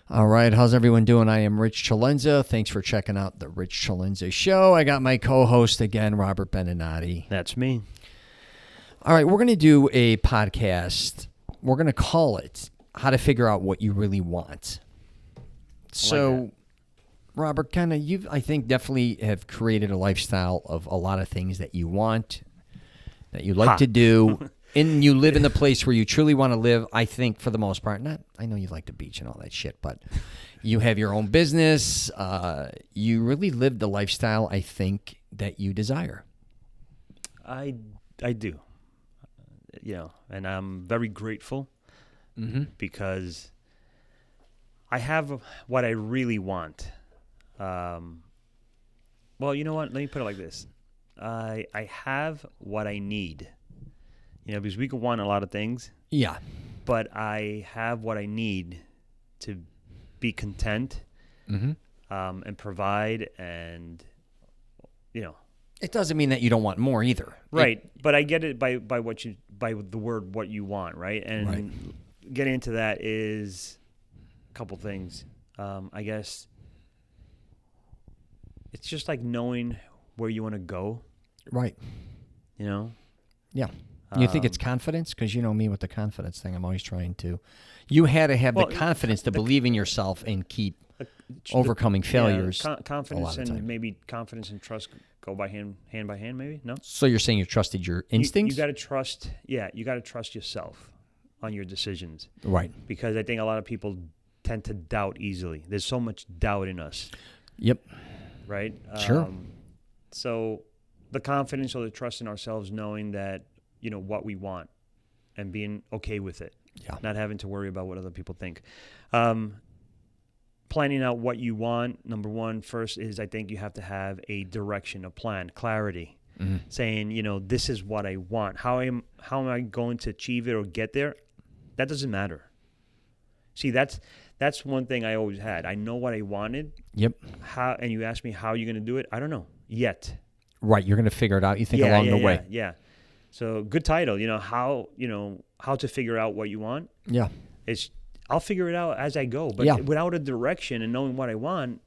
All right, how's everyone doing? I am Rich CELENZA. Thanks for checking out the Rich CELENZA Show. I got my co-host again, Robert Benenati. That's me. All right, we're going to do a podcast. We're going to call it How to Figure Out What You Really Want. So, Robert, kind of, I think, definitely have created a lifestyle of a lot of things that you want, that you like to do. And you live in the place where you truly want to live, I think, for the most part. I know you like the beach and all that shit, but you have your own business. You really live the lifestyle, I think, that you desire. I do. And I'm very grateful because I have what I really want. Well, you know what? Let me put it like this. I have what I need. Because we can want a lot of things. Yeah. But I have what I need to be content and provide and, It doesn't mean that you don't want more either. Right. But I get it by the word what you want, right? And getting into that is a couple things. I guess it's just like knowing where you want to go. Right. Yeah. You think it's confidence? Because you know me with the confidence thing. I'm always trying to. You had to have the confidence to believe in yourself and keep overcoming failures. Confidence and maybe confidence and trust go by hand by hand, maybe? No? So you're saying you trusted your instincts? You got to trust, you got to trust yourself on your decisions. Right. Because I think a lot of people tend to doubt easily. There's so much doubt in us. Yep. Right? Sure. So the confidence or the trust in ourselves knowing that, what we want and being okay with it. Yeah. Not having to worry about what other people think. Planning out what you want, number one, first is I think you have to have a direction, a plan, clarity. Saying, this is what I want. How am I going to achieve it or get there? That doesn't matter. See, that's one thing I always had. I know what I wanted. Yep. And you ask me how you're going to do it? I don't know yet. Right. You're going to figure it out. You think along the way. Yeah. So good title, how to figure out what you want. Yeah. I'll figure it out as I go, but without a direction and knowing what I want,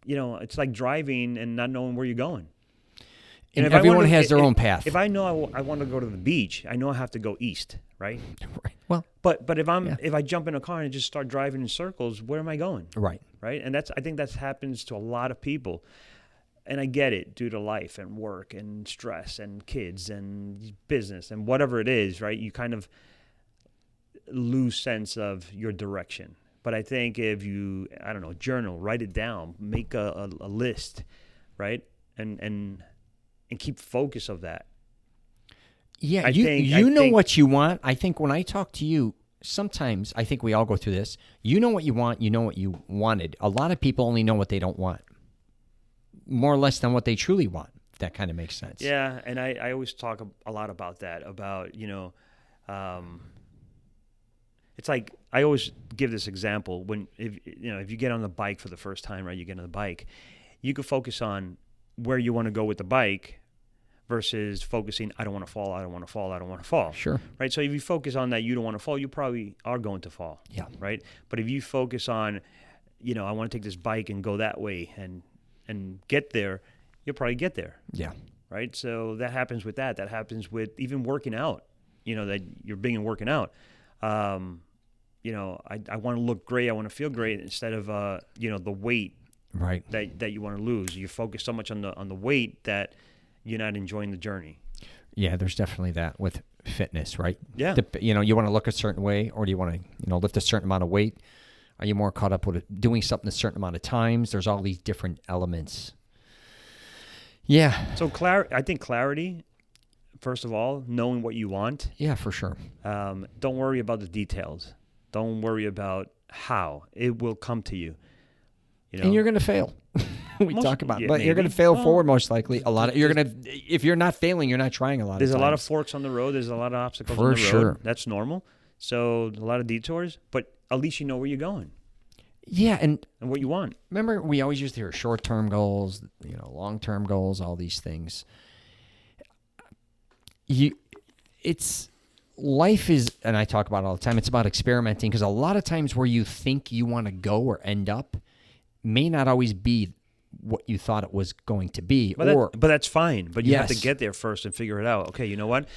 it's like driving and not knowing where you're going. And everyone has their own path. If I know I want to go to the beach, I know I have to go east, right? Right. Well, but if I jump in a car and just start driving in circles, where am I going? Right. Right? And I think that happens to a lot of people. And I get it due to life and work and stress and kids and business and whatever it is, right? You kind of lose sense of your direction. But I think if you, journal, write it down, make a list, right? And keep focus of that. Yeah, you know what you want. I think when I talk to you, sometimes I think we all go through this. You know what you want. You know what you wanted. A lot of people only know what they don't want. More or less than what they truly want. If that kind of makes sense. Yeah, and I always talk a lot about that. About it's like I always give this example when if you get on the bike for the first time, right? You get on the bike, you could focus on where you want to go with the bike, versus focusing. I don't want to fall. I don't want to fall. I don't want to fall. Sure. Right. So if you focus on that, you don't want to fall. You probably are going to fall. Yeah. Right. But if you focus on, I want to take this bike and go that way and get there, you'll probably get there. Yeah. Right? So that happens with that. That happens with even working out, that you're big in working out. I want to look great. I want to feel great instead of, the weight right. that you want to lose. You focus so much on the weight that you're not enjoying the journey. Yeah, there's definitely that with fitness, right? Yeah. You want to look a certain way, or do you want to, lift a certain amount of weight? Are you more caught up with doing something a certain amount of times? There's all these different elements. Yeah. So I think clarity, first of all, knowing what you want. Yeah, for sure. Don't worry about the details. Don't worry about how. It will come to you. And you're going to fail. We talk about it. But maybe. You're going to fail forward most likely. If you're not failing, you're not trying a lot There's of times. a lot of forks on the road. There's a lot of obstacles on the road. Sure. That's normal. So a lot of detours, but at least you know where you're going. Yeah, and what you want. Remember, we always used to hear short-term goals, long-term goals, all these things. life is, and I talk about it all the time, it's about experimenting, because a lot of times where you think you want to go or end up may not always be what you thought it was going to be. But that's fine. But you have to Yes. get there first and figure it out. Okay, you know what?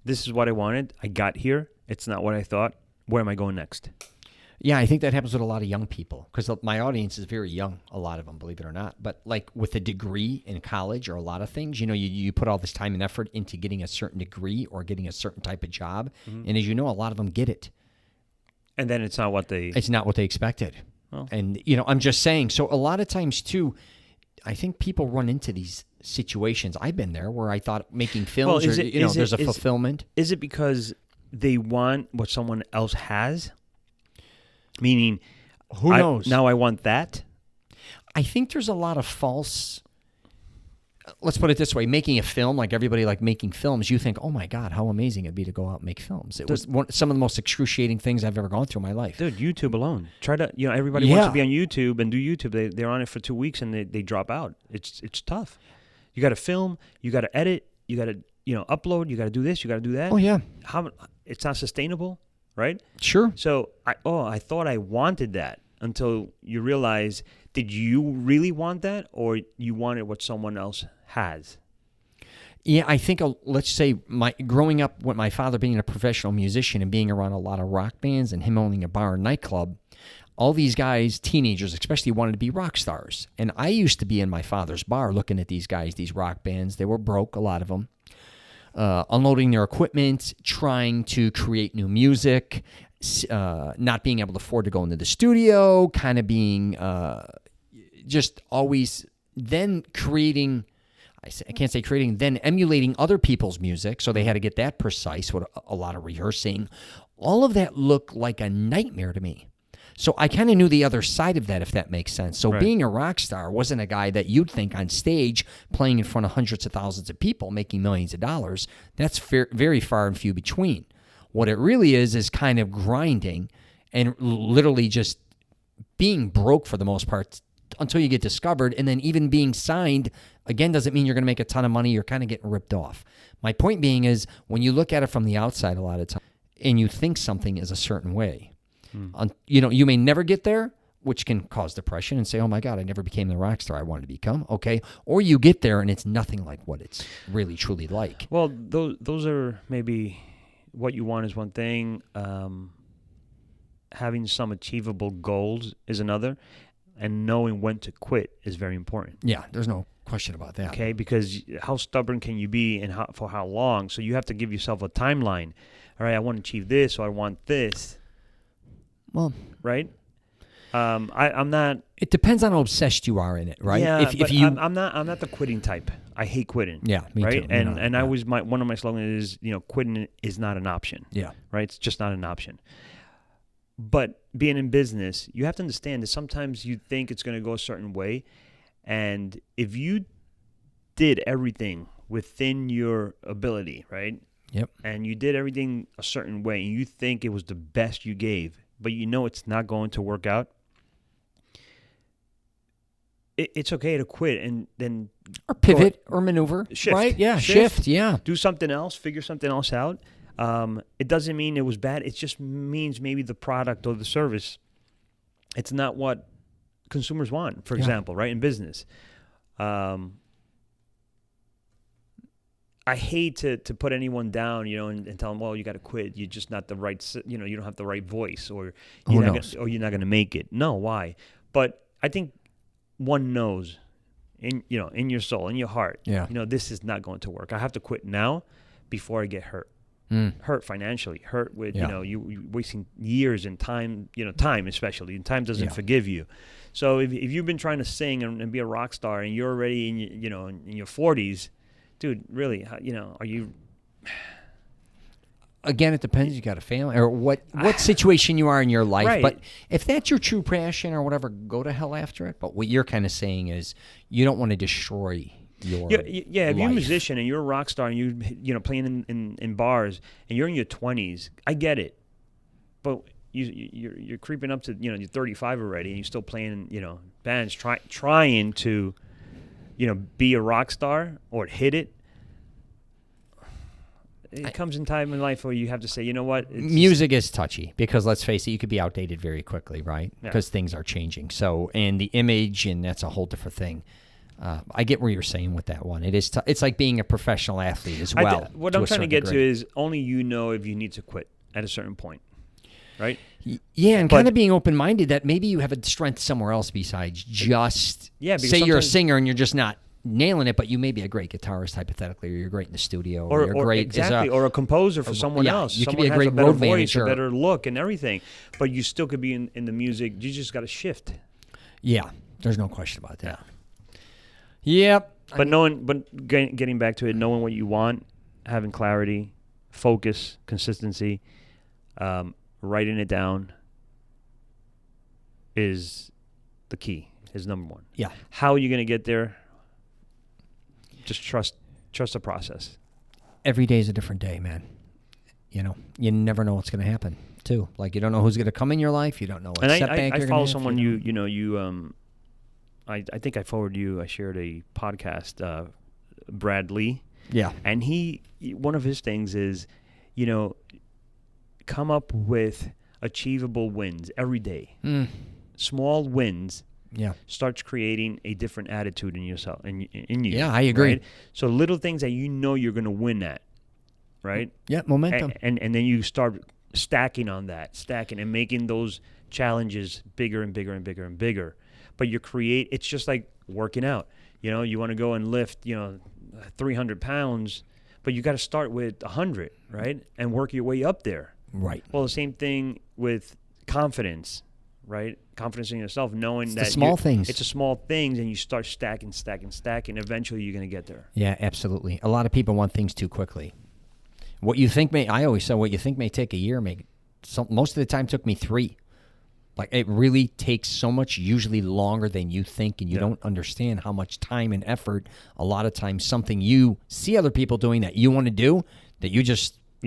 This is what I wanted. I got here. It's not what I thought. Where am I going next? Yeah, I think that happens with a lot of young people, because my audience is very young, a lot of them, believe it or not. But like with a degree in college or a lot of things, you put all this time and effort into getting a certain degree or getting a certain type of job. And as you know, a lot of them get it. And then it's not what they expected. Oh. And, I'm just saying, so a lot of times too, I think people run into these situations. I've been there where I thought making films, there's a fulfillment. Is it because they want what someone else has? Meaning, who knows? Now I want that. I think there's a lot of false. Let's put it this way: making a film, like everybody like making films, you think, "Oh my God, how amazing it'd be to go out and make films!" It was some of the most excruciating things I've ever gone through in my life. Dude, YouTube alone. Try to, everybody wants to be on YouTube and do YouTube. They're on it for 2 weeks and they drop out. It's tough. You got to film. You got to edit. You got to upload. You got to do this. You got to do that. Oh yeah. It's not sustainable. Right? Sure. So, I thought I wanted that until you realize, did you really want that, or you wanted what someone else has? Yeah, I think, let's say, growing up with my father being a professional musician and being around a lot of rock bands and him owning a bar and nightclub, all these guys, teenagers especially, wanted to be rock stars. And I used to be in my father's bar looking at these guys, these rock bands. They were broke, a lot of them. Unloading their equipment, trying to create new music, not being able to afford to go into the studio, kind of being just always then creating, I can't say creating, then emulating other people's music. So they had to get that precise with a lot of rehearsing. All of that looked like a nightmare to me. So I kind of knew the other side of that, if that makes sense. So being a rock star wasn't a guy that you'd think on stage playing in front of hundreds of thousands of people making millions of dollars. That's very far and few between. What it really is kind of grinding and literally just being broke for the most part until you get discovered. And then even being signed, again, doesn't mean you're going to make a ton of money. You're kind of getting ripped off. My point being is when you look at it from the outside a lot of times and you think something is a certain way, you may never get there, which can cause depression and say, oh my God, I never became the rock star I wanted to become. Okay. Or you get there and it's nothing like what it's really truly like. Well, those are maybe what you want is one thing. Having some achievable goals is another. And knowing when to quit is very important. Yeah, there's no question about that. Okay, because how stubborn can you be and for how long? So you have to give yourself a timeline. All right, I want to achieve this, or I want this. Well, right. I'm not. It depends on how obsessed you are in it, right? Yeah, I'm not the quitting type. I hate quitting. Yeah, me right? too. And I always one of my slogans is quitting is not an option. Yeah. Right. It's just not an option. But being in business, you have to understand that sometimes you think it's going to go a certain way, and if you did everything within your ability, right? Yep. And you did everything a certain way, and you think it was the best you gave, but it's not going to work out, it's okay to quit and then or pivot or maneuver, shift, right? Yeah, shift. Yeah, do something else, figure something else out. It doesn't mean it was bad. It just means maybe the product or the service, it's not what consumers want. For example, right, in business, I hate to put anyone down, and tell them, well, you got to quit. You're just not the right, you don't have the right voice, or you're not going to make it. No, why? But I think one knows in your soul, in your heart, this is not going to work. I have to quit now before I get hurt. Hurt financially, hurt with, you wasting years and time, time especially, and time doesn't forgive you. So if you've been trying to sing and be a rock star and you're already in your 40s, dude, really, are you? Again, it depends. You got a family or what situation you are in your life. Right. But if that's your true passion or whatever, go to hell after it. But what you're kind of saying is you don't want to destroy your if life. you're a musician and you're a rock star and you playing in bars and you're in your 20s, I get it. But you're creeping up to you're 35 already and you're still playing bands trying to be a rock star or hit it. it comes in time in life where you have to say, you know what? Music is touchy because let's face it, you could be outdated very quickly, right? Yeah. Because things are changing. So, and the image, and that's a whole different thing. I get where you're saying with that one. It is. It's like being a professional athlete as well. What I'm trying to get to is only you know if you need to quit at a certain point, right? Yeah, and kind of being open-minded that maybe you have a strength somewhere else besides just say you're a singer and you're just not nailing it, but you may be a great guitarist hypothetically, or you're great in the studio, or you're great or a composer for someone else. You someone could be a great better road voice, manager, a better look, and everything. But you still could be in the music. You just got to shift. Yeah, there's no question about that. Yep. But getting back to it, knowing what you want, having clarity, focus, consistency, writing it down is the key. Is number one. Yeah. How are you going to get there? Just trust the process. Every day is a different day, man. You know, you never know what's going to happen, too. Like, you don't know who's going to come in your life. You don't know what setback you're I follow gonna have, someone I think I forwarded you. I shared a podcast, Brad Lee. Yeah. And one of his things is, come up with achievable wins every day. Small wins. Yeah. Starts creating a different attitude in yourself, in you. Yeah, I agree. Right? So little things that you're going to win at, right? Yeah, momentum. And then you start stacking on that, and making those challenges bigger and bigger and bigger and bigger. But it's just like working out. You want to go and lift, 300 pounds, but you got to start with 100, right? And work your way up there. Right. Well, the same thing with confidence, right? Confidence in yourself, knowing that the small things. It's the small things, and you start stacking. Eventually, you're going to get there. Yeah, absolutely. A lot of people want things too quickly. I always say what you think may take a year, most of the time took me 3. Like, it really takes so much, usually longer than you think, and you don't understand how much time and effort, a lot of times, something you see other people doing that you want to do, that you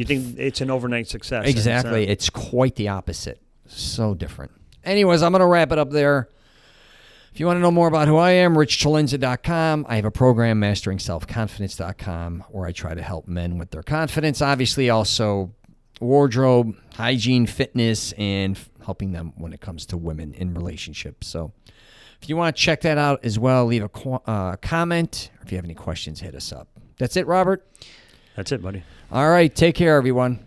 think it's an overnight success. Exactly. It's quite the opposite. So different. Anyways, I'm going to wrap it up there. If you want to know more about who I am, richcelenza.com. I have a program, masteringselfconfidence.com, where I try to help men with their confidence. Obviously, also wardrobe, hygiene, fitness, and helping them when it comes to women in relationships. So if you want to check that out as well, leave a comment. Or if you have any questions, hit us up. That's it, Robert? That's it, buddy. All right. Take care, everyone.